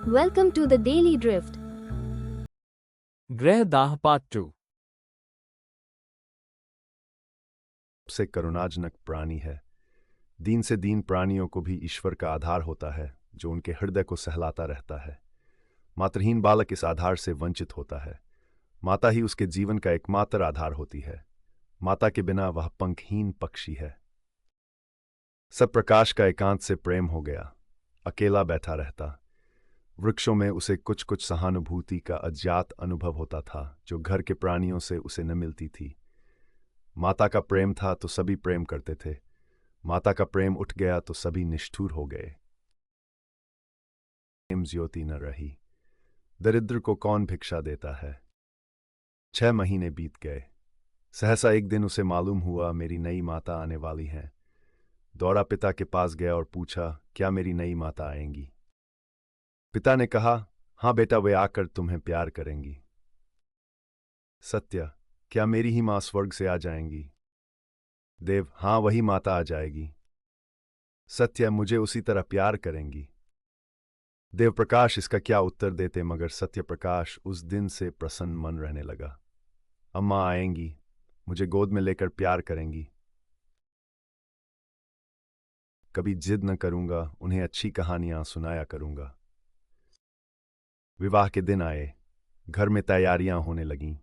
Welcome to the Daily Drift. ग्रह दाह part 2। सबसे करुणाजनक प्राणी है। दीन से दीन प्राणियों को भी ईश्वर का आधार होता है जो उनके हृदय को सहलाता रहता है। मातृहीन बालक इस आधार से वंचित होता है। माता ही उसके जीवन का एकमात्र आधार होती है। माता के बिना वह पंखहीन पक्षी है। सब प्रकाश का एकांत से प्रेम हो गया। अकेला बैठा रहता। वृक्षों में उसे कुछ कुछ सहानुभूति का अज्ञात अनुभव होता था जो घर के प्राणियों से उसे न मिलती थी। माता का प्रेम था तो सभी प्रेम करते थे। माता का प्रेम उठ गया तो सभी निष्ठुर हो गए। प्रेम ज्योति न रही। दरिद्र को कौन भिक्षा देता है। 6 महीने बीत गए। सहसा एक दिन उसे मालूम हुआ मेरी नई माता आने वाली है। दौड़ा पिता के पास गया और पूछा, क्या मेरी नई माता आएंगी? पिता ने कहा, हाँ बेटा, वे आकर तुम्हें प्यार करेंगी। सत्य, क्या मेरी ही मां स्वर्ग से आ जाएंगी? देव, हाँ वही माता आ जाएगी। सत्य, मुझे उसी तरह प्यार करेंगी। देव प्रकाश इसका क्या उत्तर देते, मगर सत्य प्रकाश उस दिन से प्रसन्न मन रहने लगा। अम्मा आएंगी, मुझे गोद में लेकर प्यार करेंगी। कभी जिद न करूंगा, उन्हें अच्छी कहानियां सुनाया करूंगा। विवाह के दिन आए। घर में तैयारियां होने लगीं।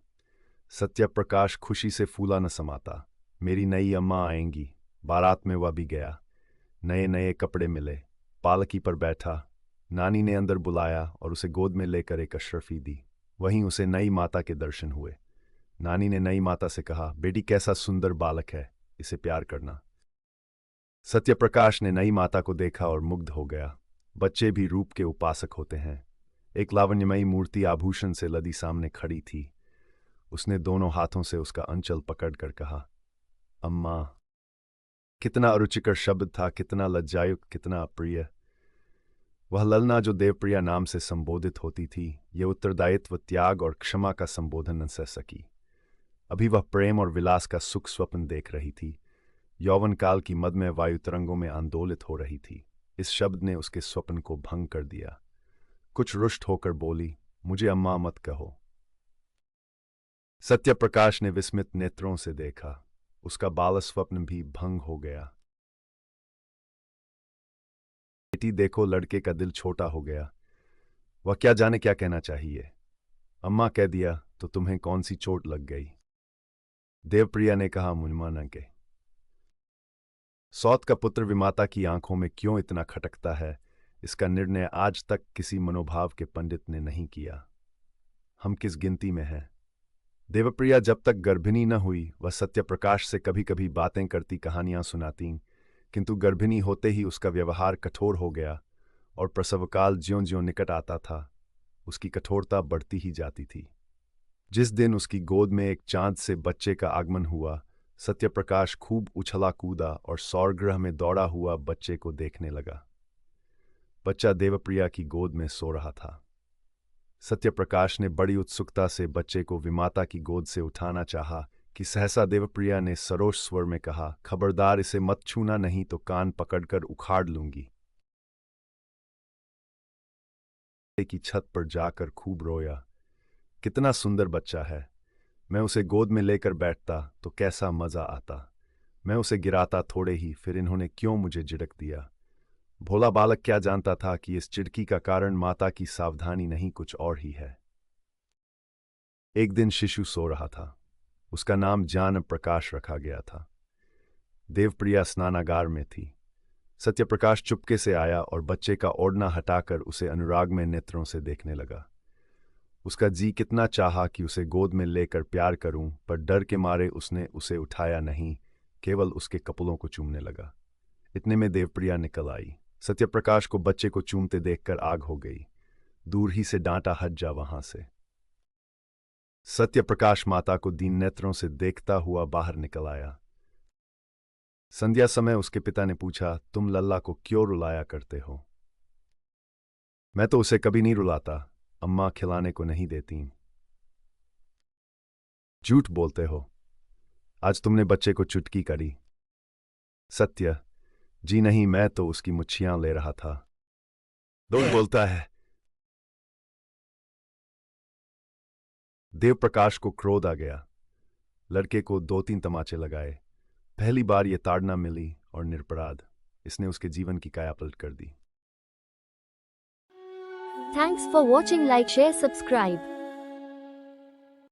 सत्य प्रकाश खुशी से फूला न समाता। मेरी नई अम्मा आएंगी। बारात में वह भी गया। नए नए कपड़े मिले। पालकी पर बैठा। नानी ने अंदर बुलाया और उसे गोद में लेकर एक अशरफी दी। वहीं उसे नई माता के दर्शन हुए। नानी ने नई माता से कहा, बेटी कैसा सुंदर बालक है, इसे प्यार करना। सत्य प्रकाश ने नई माता को देखा और मुग्ध हो गया। बच्चे भी रूप के उपासक होते हैं। एक लावण्यमयी मूर्ति आभूषण से लदी सामने खड़ी थी। उसने दोनों हाथों से उसका अंचल पकड़कर कहा, अम्मा। कितना अरुचिकर शब्द था, कितना लज्जायुक्त, कितना अप्रिय। वह ललना जो देवप्रिया नाम से संबोधित होती थी, ये उत्तरदायित्व, त्याग और क्षमा का संबोधन न सह सकी। अभी वह प्रेम और विलास का सुख स्वप्न देख रही थी। यौवन काल की मद में वायु तरंगों में आंदोलित हो रही थी। इस शब्द ने उसके स्वप्न को भंग कर दिया। कुछ रुष्ट होकर बोली, मुझे अम्मा मत कहो। सत्य प्रकाश ने विस्मित नेत्रों से देखा। उसका बाल स्वप्न भी भंग हो गया। बेटी देखो, लड़के का दिल छोटा हो गया। वह क्या जाने क्या कहना चाहिए। अम्मा कह दिया तो तुम्हें कौन सी चोट लग गई? देवप्रिया ने कहा, मुझमाना के सौत का पुत्र विमाता की आंखों में क्यों इतना खटकता है, इसका निर्णय आज तक किसी मनोभाव के पंडित ने नहीं किया। हम किस गिनती में हैं? देवप्रिया जब तक गर्भिणी न हुई, वह सत्य प्रकाश से कभी कभी बातें करती, कहानियां सुनाती, किंतु गर्भिणी होते ही उसका व्यवहार कठोर हो गया और प्रसवकाल ज्यों ज्यों निकट आता था, उसकी कठोरता बढ़ती ही जाती थी। जिस दिन उसकी गोद में एक चांद से बच्चे का आगमन हुआ, सत्यप्रकाश खूब उछला कूदा और सौरगृह में दौड़ा हुआ बच्चे को देखने लगा। बच्चा देवप्रिया की गोद में सो रहा था। सत्यप्रकाश ने बड़ी उत्सुकता से बच्चे को विमाता की गोद से उठाना चाहा कि सहसा देवप्रिया ने सरोष स्वर में कहा, खबरदार, इसे मत छूना, नहीं तो कान पकड़कर उखाड़ लूंगी। की छत पर जाकर खूब रोया। कितना सुंदर बच्चा है। मैं उसे गोद में लेकर बैठता तो कैसा मजा आता। मैं उसे गिराता थोड़े ही, फिर इन्होंने क्यों मुझे झिड़क दिया। भोला बालक क्या जानता था कि इस चिड़की का कारण माता की सावधानी नहीं, कुछ और ही है। एक दिन शिशु सो रहा था। उसका नाम ज्ञान प्रकाश रखा गया था। देवप्रिया स्नानागार में थी। सत्यप्रकाश चुपके से आया और बच्चे का ओढ़ना हटाकर उसे अनुराग में नेत्रों से देखने लगा। उसका जी कितना चाहा कि उसे गोद में लेकर प्यार करूं, पर डर के मारे उसने उसे उठाया नहीं, केवल उसके कपड़ों को चूमने लगा। इतने में देवप्रिया निकल आई। सत्यप्रकाश को बच्चे को चूमते देखकर आग हो गई। दूर ही से डांटा, हट जा वहां से। सत्यप्रकाश माता को दीन नेत्रों से देखता हुआ बाहर निकल आया। संध्या समय उसके पिता ने पूछा, तुम लल्ला को क्यों रुलाया करते हो? मैं तो उसे कभी नहीं रुलाता, अम्मा खिलाने को नहीं देती। झूठ बोलते हो। आज तुमने बच्चे को चुटकी करी। सत्य, जी नहीं, मैं तो उसकी मुच्छियां ले रहा था। झूठ बोलता है। देव प्रकाश को क्रोध आ गया। लड़के को 2-3 तमाचे लगाए। पहली बार ये ताड़ना मिली और निरपराध इसने उसके जीवन की कायापलट कर दी। Thanks for watching. Like, share, subscribe.